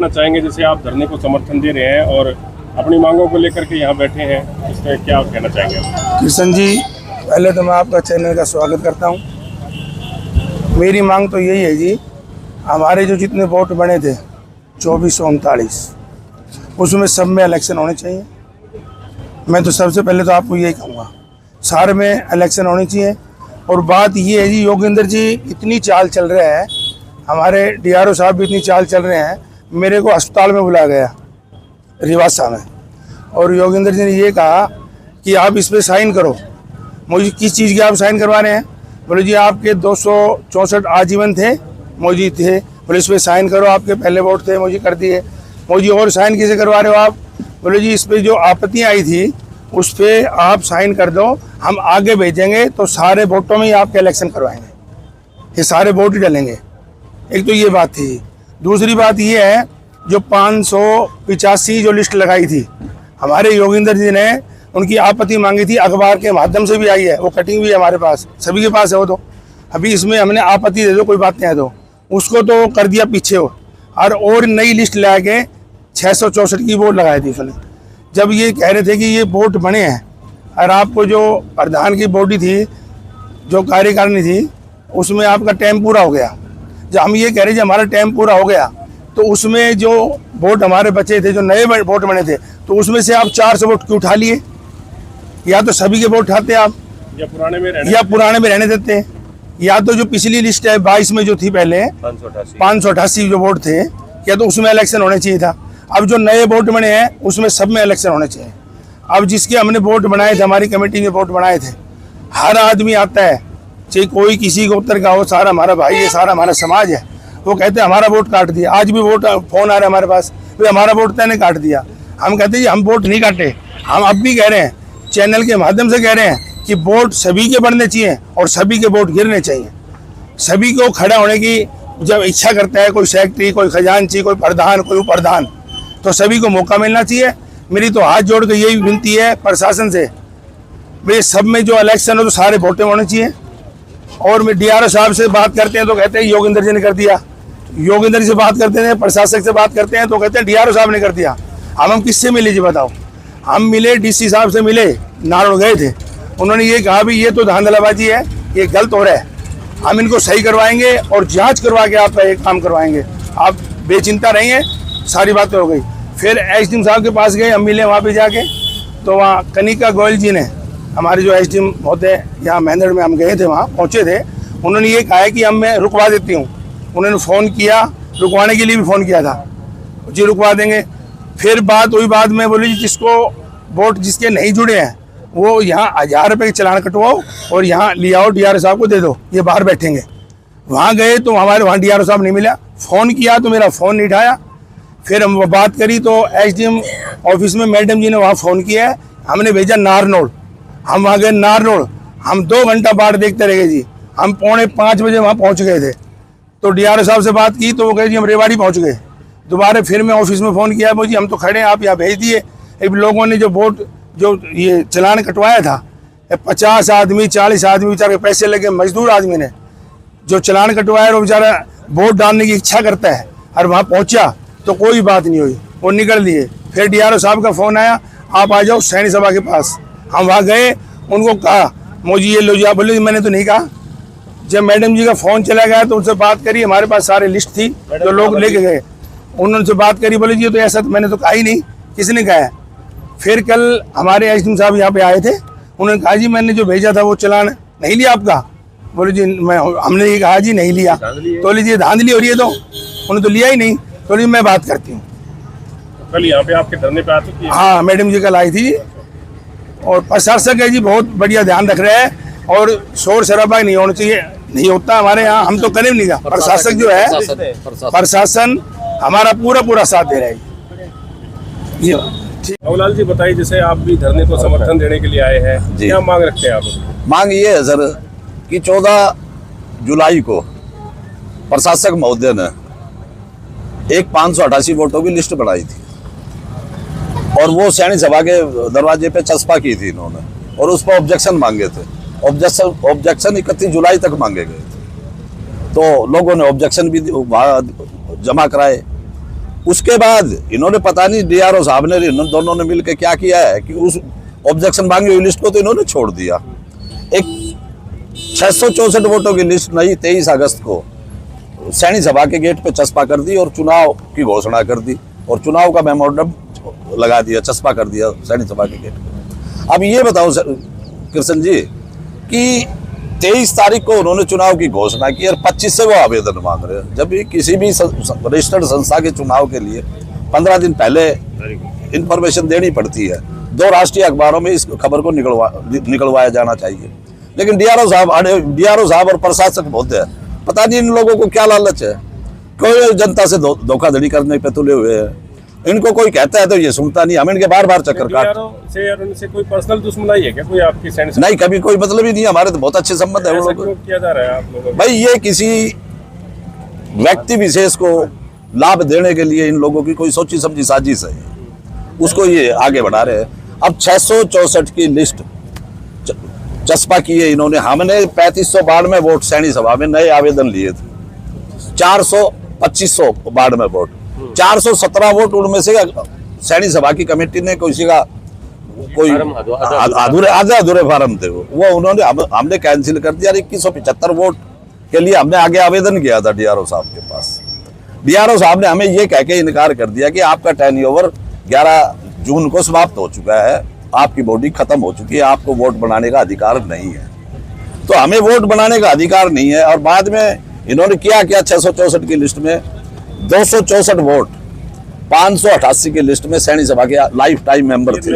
चाहेंगे जैसे आप धरने को समर्थन दे रहे हैं और अपनी मांगों को लेकर के यहाँ बैठे हैं, इसमें क्या कहना चाहेंगे आप? किशन जी, पहले तो मैं आपका चैनल का स्वागत करता हूँ। मेरी मांग तो यही है जी, हमारे जो जितने वोट बने थे 2439, उसमें सब में इलेक्शन होने चाहिए। मैं तो सबसे पहले तो आपको यही कहूँगा, सारे में इलेक्शन होने चाहिए। और बात ये है जी, योगेंद्र जी इतनी चाल चल रहे हैं, हमारे DRO साहब भी इतनी चाल चल रहे हैं। मेरे को अस्पताल में बुलाया गया रिवासा में, और योगेंद्र जी ने ये कहा कि आप इस पर साइन करो। मुझे किस चीज़ की आप साइन करवा रहे हैं? बोले जी आपके 264 आजीवन थे, मुझे थे। बोले इस पर साइन करो, आपके पहले वोट थे, मुझे कर दिए। मुझे और साइन किसे करवा रहे हो आप? बोले जी इस पर जो आपत्तियाँ आई थी उस पर आप साइन कर दो, हम आगे भेजेंगे तो सारे वोटों में ही आपके इलेक्शन करवाएंगे, ये सारे वोट ही डलेंगे। एक तो ये बात थी। दूसरी बात ये है, जो 585 जो लिस्ट लगाई थी हमारे योगेंद्र जी ने, उनकी आपत्ति मांगी थी, अखबार के माध्यम से भी आई है, वो कटिंग भी है हमारे पास, सभी के पास है वो। तो अभी इसमें हमने आपत्ति दे दो, कोई बात नहीं है, तो उसको तो कर दिया पीछे हो। और नई लिस्ट ला के 664 की वोट लगाई थी उसने। जब ये कह रहे थे कि ये वोट बने हैं, और आपको जो प्रधान की बॉडी थी, जो कार्यकारिणी थी, उसमें आपका टाइम पूरा हो गया। जब हम ये कह रहे थे हमारा टाइम पूरा हो गया, तो उसमें जो वोट हमारे बचे थे, जो नए वोट बने थे, तो उसमें से आप 400 वोट क्यों उठा लिए? या तो सभी के वोट उठाते आप, या पुराने में रहने देते, या तो जो पिछली लिस्ट है 22 में जो थी पहले 588 जो वोट थे, या तो उसमें इलेक्शन होने चाहिए था। अब जो नए वोट बने हैं उसमें सब में इलेक्शन होने चाहिए। अब जिसके हमने वोट बनाए थे, हमारी कमेटी ने वोट बनाए थे, हर आदमी आता है, चाहे कोई किसी को उत्तर का हो, सारा हमारा भाई है, सारा हमारा समाज है, वो कहते हैं हमारा वोट काट दिया। आज भी वोट फोन आ रहा है हमारे पास, भाई हमारा वोट तैने काट दिया। हम कहते हैं हम वोट नहीं काटे, हम अब भी कह रहे हैं, चैनल के माध्यम से कह रहे हैं कि वोट सभी के बढ़ने चाहिए और सभी के वोट गिरने चाहिए। सभी को खड़ा होने की जब इच्छा करता है, कोई सेक्रेटरी, कोई खजांची, कोई प्रधान, कोई उपप्रधान, तो सभी को मौका मिलना चाहिए। मेरी तो हाथ जोड़ के यही विनती है प्रशासन से, वे सब में जो इलेक्शन हो तो सारे वोटें होने चाहिए। और मैं DRO साहब से बात करते हैं तो कहते हैं योगेंद्र जी ने कर दिया, योगेंद्र जी से बात करते हैं, प्रशासक से बात करते हैं तो कहते हैं DRO साहब ने कर दिया। हम किससे मिले जी बताओ? हम मिले DC साहब से मिले, नारोड़ गए थे, उन्होंने ये कहा भी ये तो धांधलाबाजी है, ये गलत हो रहा है, हम इनको सही करवाएंगे और जांच करवा के आपका एक काम करवाएंगे, आप बेचिंता रहिए। सारी बातें हो गई। फिर SDM साहब के पास गए, हम मिले वहाँ पे जाके, तो वहाँ कनिका गोयल जी ने, हमारे जो SDM होते हैं यहाँ महेंद्र में, हम गए थे, वहाँ पहुँचे थे, उन्होंने ये कहा है कि हम मैं रुकवा देती हूँ। उन्होंने फ़ोन किया, रुकवाने के लिए भी फ़ोन किया था जी, रुकवा देंगे। फिर बात हुई, बाद में बोले जी जिसको वोट जिसके नहीं जुड़े हैं वो यहाँ 1000 रुपये के चलान कटवाओ और यहाँ ले आओ, DRO साहब को दे दो, ये बाहर बैठेंगे। वहाँ गए तो हमारे वहाँ DRO साहब नहीं मिला, फ़ोन किया तो मेरा फ़ोन नहीं उठाया। फिर हम बात करी तो SDM ऑफिस में मैडम जी ने वहाँ फ़ोन किया है, हमने भेजा नारनौल। हम वहाँ गए नारनौल, हम 2 घंटा बाट देखते रहे जी। हम 4:45 बजे वहाँ पहुँच गए थे, तो DRO साहब से बात की तो वो कहे जी हम रेवाड़ी पहुँच गए। दोबारा फिर मैं ऑफिस में फ़ोन किया, जी हम तो खड़े हैं, आप यहाँ भेज दिए। एक लोगों ने जो वोट जो ये चलान कटवाया था, 50 आदमी 40 आदमी बेचारे पैसे लगे, मजदूर आदमी ने जो चलान कटवाया, वो बेचारा वोट डालने की इच्छा करता है, और वहाँ पहुँचा तो कोई बात नहीं हुई, वो निकल लिए। फिर DRO साहब का फ़ोन आया, आप आ जाओ सैनिक सभा के पास। हम वहाँ गए, उनको कहा मुझे ये लो जी, आप बोले मैंने तो नहीं कहा। जब मैडम जी का फ़ोन चला गया तो उनसे बात करी, हमारे पास सारे लिस्ट थी जो लोग लेके गए, उन्होंने बात करी, बोले जी तो ऐसा तो मैंने तो कहा ही नहीं, किसने कहा है? फिर कल हमारे SDM साहब यहाँ पे आए थे, उन्होंने कहा जी मैंने जो भेजा था वो चलान नहीं लिया आपका? बोले जी हमने ये कहा जी नहीं लिया। तो लीजिए धांधली हो रही है, तो उन्होंने तो लिया ही नहीं। तो लीजिए मैं बात करती हूँ। कल यहाँ पे आपके धरने पे आ चुकी है? हाँ, मैडम जी कल आई थी, और प्रशासक है जी बहुत बढ़िया ध्यान रख रहे हैं, और शोर शराबा नहीं होना चाहिए, नहीं होता हमारे यहाँ, हम तो करें नहीं का। प्रशासक जो है, प्रशासन हमारा पूरा साथ दे रहा है जी। बाबूलाल जी बताइए, जैसे आप भी धरने को समर्थन देने के लिए आए हैं, क्या मांग रखते हैं आप? मांग ये है सर कि 14 जुलाई को प्रशासक महोदय ने एक 588 वोटों की लिस्ट बनाई थी, और वो सैनिक सभा के दरवाजे पे चस्पा की थी इन्होंने, और उस पर ऑब्जेक्शन मांगे थे। ऑब्जेक्शन 31 जुलाई तक मांगे गए थे, तो लोगों ने ऑब्जेक्शन भी जमा कराए, उसके बाद इन्होंने पता नहीं डीआरओ साहब ने इन दोनों ने मिलकर क्या किया है कि उस ऑब्जेक्शन मांगी हुई लिस्ट को तो इन्होंने छोड़ दिया। एक 664 वोटों की लिस्ट नई 23 अगस्त को सैनी सभा के गेट पे चस्पा कर दी और चुनाव की घोषणा कर दी और चुनाव का मेमोरेंडम लगा दिया, चस्पा कर दिया सैनी सभा के गेट पे। अब ये बताओ कृष्ण जी कि 23 तारीख को उन्होंने चुनाव की घोषणा की और 25 से वो आवेदन मांग रहे हैं। जब भी किसी भी रजिस्टर्ड संस्था के चुनाव के लिए 15 दिन पहले इंफॉर्मेशन देनी पड़ती है, 2 राष्ट्रीय अखबारों में इस खबर को निकलवाया जाना चाहिए। लेकिन डीआरओ साहब और प्रशासक महोदय पता नहीं इन लोगों को क्या लालच है, कोई जनता से धोखाधड़ी करने पे तुले हुए हैं। इनको कोई कहता है तो ये सुनता नहीं, हम इनके बार बार चक्कर काट से और उनसे कोई पर्सनल दुश्मनी है क्या कोई आपकी सैनिक? नहीं, कभी कोई मतलब ही नहीं, हमारे तो बहुत अच्छे संबंध है। ऐसा क्यों किया जा रहा है आप लोगों? भाई ये किसी व्यक्ति विशेष को लाभ देने के लिए इन लोगों की कोई सोची समझी साजिश है, उसको ये आगे बढ़ा रहे हैं। अब 664 की लिस्ट चस्पा की है इन्होंने। हमने 3592 वोट सैनी सभा में नए आवेदन लिए थे, 2592 वोट, 417 वोट उनमें से सैनी सभा की कमेटी ने किसी का कोई आधे अधूरे फार्म थे वो उन्होंने हमने कैंसिल कर दिया। 2175 वोट के लिए हमने आगे आवेदन किया था डीआरओ साहब के पास। डीआरओ साहब ने हमें ये कह के इनकार कर दिया कि आपका टेन्योवर 11 जून को समाप्त हो चुका है, आपकी बॉडी खत्म हो चुकी है, आपको वोट बनाने का अधिकार नहीं है। तो हमें वोट बनाने का अधिकार नहीं है। और बाद में इन्होंने क्या किया, 664 की लिस्ट में 264 वोट 588 की लिस्ट में सैनी सभा के लाइफ टाइम मेंबर थे।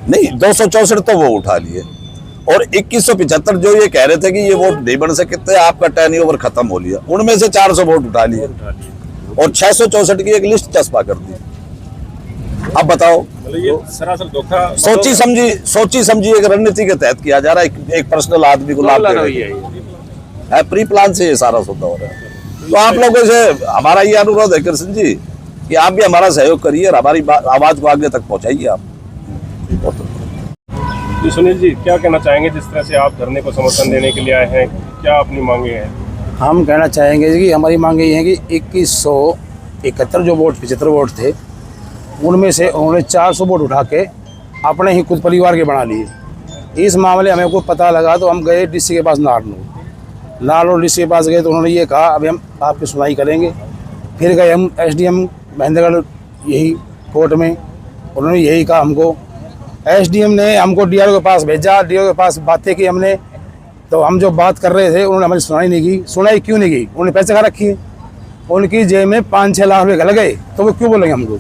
नहीं, 264 तो वो उठा लिए और 2175 जो ये कह रहे थे कि ये वोट नहीं बन सकते, आपका टर्नओवर खत्म हो लिया, उनमें से 400 वोट उठा लिए और 664 की एक लिस्ट चस्पा कर दी। अब बताओ, ये सरासर धोखा, सोची समझी एक रणनीति के तहत किया जा रहा है, एक पर्सनल आदमी को लाभ दे रही है। प्री प्लान से ये सारा सौदा हो रहा है। तो आप लोगों से हमारा ये अनुरोध है कृष्ण जी कि आप भी हमारा सहयोग करिए और हमारी आवाज को आगे तक पहुंचाइए आप। जी सुनील जी, क्या कहना चाहेंगे जिस तरह से आप धरने को समर्थन देने के लिए आए हैं, क्या अपनी मांगे हैं? हम कहना चाहेंगे कि हमारी मांग ये है कि 2171 जो वोट 75 वोट थे उनमें से उन्होंने 400 वोट उठा के अपने ही खुद परिवार के बना लिए। इस मामले हमें को पता लगा तो हम गए डीसी के पास नारनूर डीसी के पास गए तो उन्होंने ये कहा अभी हम आपकी सुनवाई करेंगे। फिर गए हम एसडीएम महेंद्रगढ़ यही कोर्ट में, उन्होंने यही कहा हमको। एसडीएम ने हमको डीआरओ के पास भेजा, डीआरओ के पास बातें की हमने, तो हम जो बात कर रहे थे उन्होंने हमारी सुनाई नहीं की। सुनाई क्यों नहीं की? उन्होंने पैसे खा रखी है, उनकी जेब में 5-6 लाख रुपये गल गए, तो वो क्यों बोलेंगे हमको?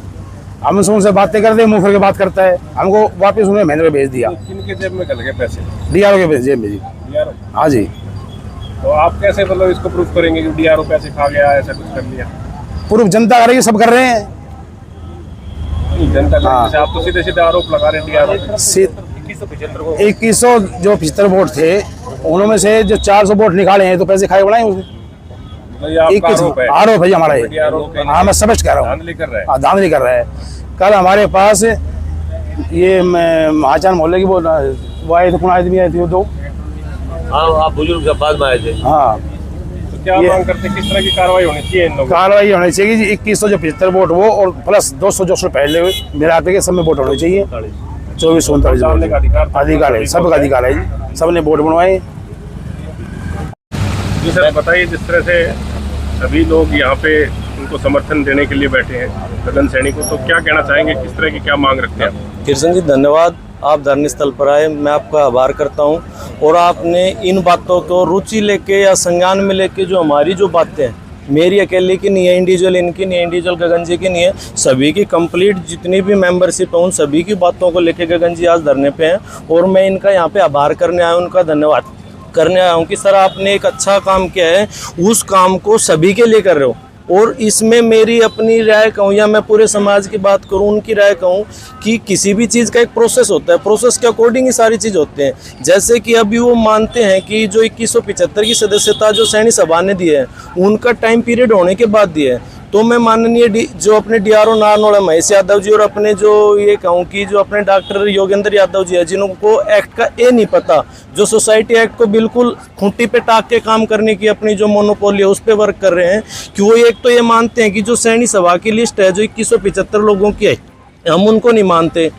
हम उनसे बातें करते मुँह फिर के बात करता है, हमको वापस उन्होंने महेंद्र भेज दिया। किनके जेब में गल गए पैसे? डीआरओ के जेब में जी। हाँ जी। तो आप कैसे मतलब इसको प्रूफ करेंगे कि डीआरओ पैसे खा गया, ऐसा कुछ कर लिया? प्रूफ जनता कर रही है, सब कर रहे हैं। जनता का आप तो सीधे सीधे आरोप लगा रहे हैं डीआरओ। 2100 जो 75 वोट थे उनमें से जो 400 वोट निकाले हैं तो पैसे खाए बढ़ाए उसने। आरोप है हमारा ये। हाँ, मैं समझ कह रहा हूँ, धांधली कर रहा है। कल हमारे पास ये महाचान मोहल्ले की वो आए थे, कौन आदमी आए थे वो 2? हाँ, आप बुजुर्ग जब बाद में आए थे। हाँ, तो क्या मांग करते, किस तरह की कार्रवाई होनी चाहिए इन लोगों? कार्रवाई होनी चाहिए जी। 2100 जो 75 वोट वो और प्लस 200 जो पहले मिला के सब में वोट होने चाहिए। 24-39 अधिकार है, सबका अधिकार है जी, सबने वोट बनवाए। जी सर, बताइए जिस तरह से सभी लोग यहाँ पे उनको समर्थन देने के लिए बैठे हैं गगन सैनी को, तो क्या कहना चाहेंगे, किस तरह की क्या मांग रखते हैं आप? कृष्ण जी धन्यवाद, आप धरने स्थल पर आए, मैं आपका आभार करता हूँ। और आपने इन बातों को रुचि लेके या संज्ञान में लेके जो हमारी जो बातें हैं, मेरी अकेले की नहीं है, इंडिविजुअल इनकी नहीं है, इंडिविजुअल गगन जी की नहीं है, सभी की कंप्लीट जितनी भी मेंबरशिप है उन सभी की बातों को लेके गगन जी आज धरने पे हैं। और मैं इनका यहाँ पे आभार करने आया हूँ, उनका धन्यवाद करने आया हूँ कि सर आपने एक अच्छा काम किया है, उस काम को सभी के लिए कर रहे हो। और इसमें मेरी अपनी राय कहूँ या मैं पूरे समाज की बात करूँ, उनकी राय कहूँ कि किसी भी चीज़ का एक प्रोसेस होता है, प्रोसेस के अकॉर्डिंग ही सारी चीज़ होते हैं। जैसे कि अभी वो मानते हैं कि जो 2175 की सदस्यता जो सैनी सभा ने दी है उनका टाइम पीरियड होने के बाद दिया है, तो मैं माननीय जो अपने DRO नारनौल महेश यादव जी और अपने जो ये कहूँ कि जो अपने डॉक्टर योगेंद्र यादव जी है, जिनको एक्ट का ये नहीं पता, जो सोसाइटी एक्ट को बिल्कुल खूंटी पे टाक के काम करने की अपनी जो मोनोपोली है उस पर वर्क कर रहे हैं, कि वो एक तो ये मानते हैं कि जो सैनी सभा की लिस्ट है जो 2175 लोगों की है, हम उनको नहीं मानते।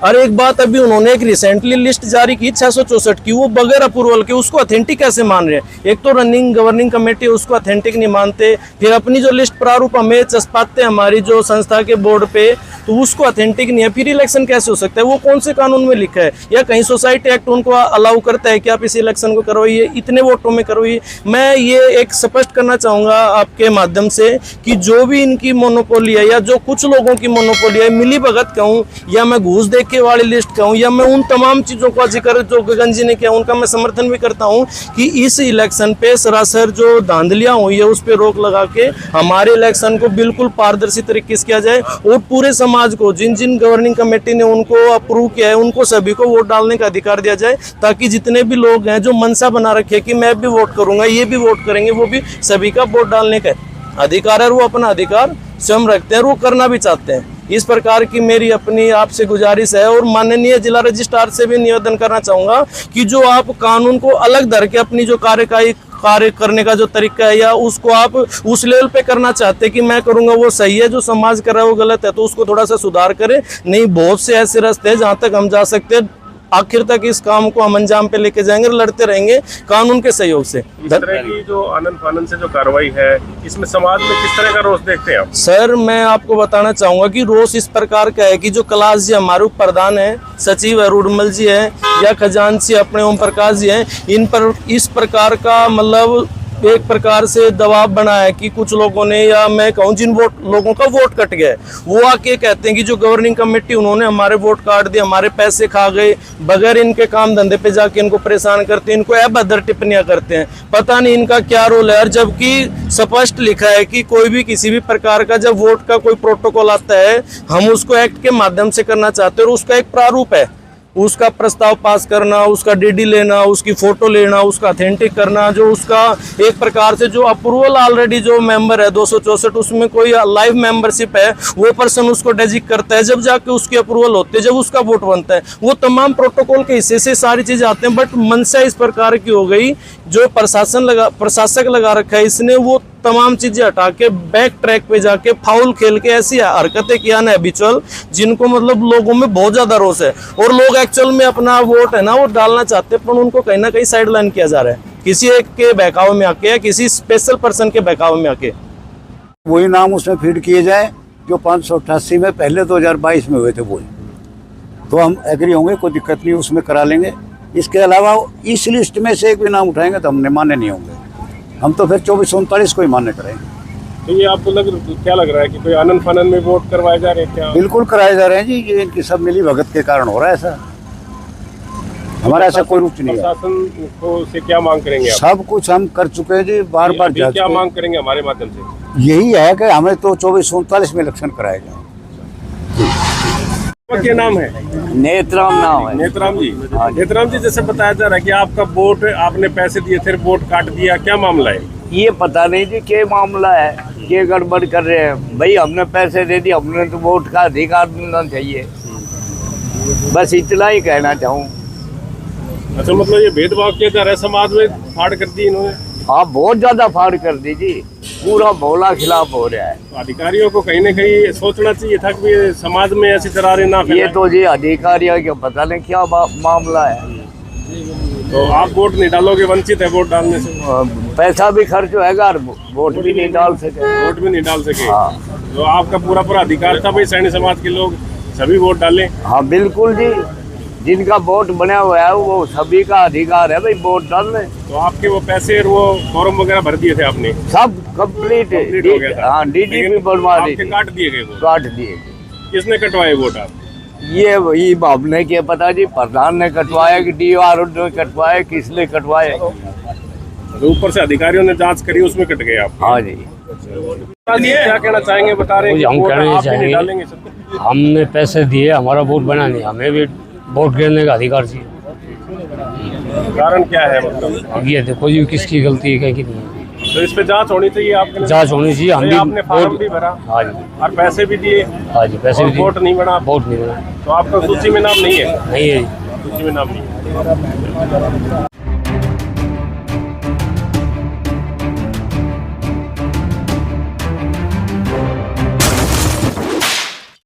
और एक बात, अभी उन्होंने एक रिसेंटली लिस्ट जारी की 664 की, वो बगैर अप्रूवल के उसको अथेंटिक कैसे मान रहे हैं? एक तो रनिंग गवर्निंग कमेटी उसको अथेंटिक नहीं मानते, फिर अपनी जो लिस्ट प्रारूप हमें चस्पाते हैं हमारी जो संस्था के बोर्ड पे, तो उसको अथेंटिक नहीं है, फिर इलेक्शन कैसे हो सकता है? वो कौन से कानून में लिखा है? या कहीं सोसाइटी एक्ट उनको अलाउ करता है कि आप इस इलेक्शन को करवाइए, इतने वोटों में करवाइए? मैं ये एक स्पष्ट करना चाहूँगा आपके माध्यम से कि जो भी इनकी मोनोपोली है या जो कुछ लोगों की मोनोपोली है, मिली भगत कहूँ या मैं घूस दे के वाली लिस्ट कहूँ या मैं उन तमाम चीज़ों का जिक्र जो गगन जी ने किया उनका मैं समर्थन भी करता हूँ कि इस इलेक्शन पे सरासर जो धांधलियाँ हुई है उस पर रोक लगा के हमारे इलेक्शन को बिल्कुल पारदर्शी तरीके से किया जाए और पूरे समाज को, जिन जिन गवर्निंग कमेटी ने उनको अप्रूव किया है, उनको सभी को वोट डालने का अधिकार दिया जाए, ताकि जितने भी लोग हैं जो मनसा बना रखे कि मैं भी वोट करूंगा, ये भी वोट करेंगे, वो भी सभी का वोट डालने का अधिकार है, वो अपना अधिकार स्वयं रखते हैं, वो करना भी चाहते हैं। इस प्रकार की मेरी अपनी आपसे गुजारिश है और माननीय जिला रजिस्ट्रार से भी निवेदन करना चाहूँगा कि जो आप कानून को अलग धर के अपनी जो कार्य करने का जो तरीका है या उसको आप उस लेवल पे करना चाहते हैं कि मैं करूँगा वो सही है, जो समाज कर रहा है वो गलत है, तो उसको थोड़ा सा सुधार करें। नहीं, बहुत से ऐसे रास्ते हैं जहाँ तक हम जा सकते हैं, आखिर तक इस काम को हम अंजाम पे लेके जाएंगे और लड़ते रहेंगे कानून के सहयोग से। इस तरह की जो आनंद फानन से जो कार्रवाई है, इसमें समाज में किस तरह का रोष देखते हैं आप? सर, मैं आपको बताना चाहूंगा कि रोष इस प्रकार का है कि जो कैलाश जी हमारे प्रधान है, सचिव है रुडमल जी है या खजांची अपने ओम प्रकाश जी हैं, इन पर इस प्रकार का मतलब एक प्रकार से दबाव बना है कि कुछ लोगों ने, या मैं कहूँ जिन लोगों का वोट कट गया, वो आके कहते हैं कि जो गवर्निंग कमेटी उन्होंने हमारे वोट काट दिए, हमारे पैसे खा गए, बगैर इनके काम धंधे पे जाके इनको परेशान करते हैं, इनको अभद्र टिप्पणियां करते हैं, पता नहीं इनका क्या रोल है। और जबकि स्पष्ट लिखा है कि कोई भी किसी भी प्रकार का जब वोट का कोई प्रोटोकॉल आता है, हम उसको एक्ट के माध्यम से करना चाहते हैं और उसका एक प्रारूप है, उसका प्रस्ताव पास करना, उसका डीडी लेना, उसकी फोटो लेना, उसका अथेंटिक करना, जो उसका एक प्रकार से जो अप्रूवल ऑलरेडी जो मेंबर है 264 उसमें कोई लाइव मेंबरशिप है, वो पर्सन उसको डेजिक करता है, जब जाके उसकी अप्रूवल होती है, जब उसका वोट बनता है, वो तमाम प्रोटोकॉल के हिस्से से सारी चीजें आते हैं। बट मनसा इस प्रकार की हो गई, जो प्रशासक लगा रखा है, इसने वो तमाम चीजें हटा के बैक ट्रैक पे जाके फाउल खेल के ऐसी हरकतें किया ना हैबिचुअल, जिनको मतलब लोगों में बहुत ज्यादा रोष है और लोग एक्चुअल में अपना वोट है ना वो डालना चाहते हैं, पर उनको कहीं ना कहीं साइड लाइन किया जा रहा है, किसी एक के बहकावे में आके या किसी स्पेशल पर्सन के बहकावे में आके। वही नाम उसमें फीड किए जाए जो 588 में पहले 2022 में हुए थे, वही तो हम एग्री होंगे, कोई दिक्कत नहीं, उसमें करा लेंगे। इसके अलावा इस लिस्ट में से एक भी नाम उठाएंगे तो हमने मान्य नहीं होंगे, हम तो फिर 2439 को ही मान्य करेंगे। तो ये आपको क्या लग रहा है कि कोई आनंद फानन में वोट करवाए जा रहे हैं क्या? बिल्कुल कराए जा रहे हैं जी, ये इनकी सब मिली भगत के कारण हो रहा है ऐसा, हमारा ऐसा कोई रुचि नहीं है। प्रशासन को से क्या मांग करेंगे आप? सब कुछ हम कर चुके हैं जी, बार बार क्या मांग करेंगे हमारे माध्यम से? यही है कि हमें तो 2439 में इलेक्शन कराया जाए। क्या नाम है? नेत्राम नाम है। नेत्राम जी, नेत्राम जी, जैसे बताया जा रहा है कि आपका वोट, आपने पैसे दिए थे, वोट काट दिया, क्या मामला है? ये पता नहीं जी क्या मामला है, ये गड़बड़ कर रहे हैं। भाई हमने पैसे दे दिए, हमने तो वोट का अधिकार मिलना चाहिए, बस इतना ही कहना चाहूँ। अच्छा, मतलब ये भेदभाव किया जा रहा है, समाज में फाड़ कर दी इन्होंने? हाँ, बहुत ज्यादा फाड़ कर दी जी, पूरा भोला खिलाफ हो रहा है। तो अधिकारियों को कहीं ना कहीं सोचना चाहिए था कि समाज में ऐसी दरारें ना फैलाएं। ये तो जी अधिकारियों को पता नहीं क्या मामला है। तो आप वोट नहीं डालोगे, वंचित है वोट डालने से? पैसा भी खर्च होगा और वोट भी नहीं डाल सके। वोट भी नहीं डाल सके? हाँ। तो आपका पूरा अधिकार था भाई सैनी समाज के लोग सभी वोट डालें? हाँ बिल्कुल जी, जिनका वोट बना हुआ है वो सभी का अधिकार है भाई वोट डालने। तो आपके वो पैसे और वो फॉर्म वगैरह भर दिए थे आपने? सब कंप्लीट हो गया था। हाँ, डीडी भी बनवा दी, काट दिए गए वोट? काट दिए। किसने कटवाए वोट आप? ये वही हमने क्या पता जी, प्रधान ने कटवाया कि DRO ने कटवाया, किसने कटवाए। तो ऊपर से अधिकारियों ने जांच करी, उसमें कट गए आप? हाँ जी। क्या कहना चाहेंगे, बता रहे हैं? हम कहना चाहेंगे, हमने पैसे दिए, हमारा वोट बना नहीं, हमें भी वोट गिरने का अधिकार चाहिए। कारण क्या है मतलब? अब ये देखो जी किसकी गलती है, क्या की नहीं। तो इस पे जांच होनी चाहिए आपके जांच होनी चाहिए। हम भी आपने फॉर्म भी भरा हाँ जी, और पैसे भी दिए हाँ जी, पैसे और भी दिए। वोट नहीं बना, वोट नहीं बना, तो आपका सूची में नाम नहीं है? नहीं है जी। सूची में नाम नहीं है।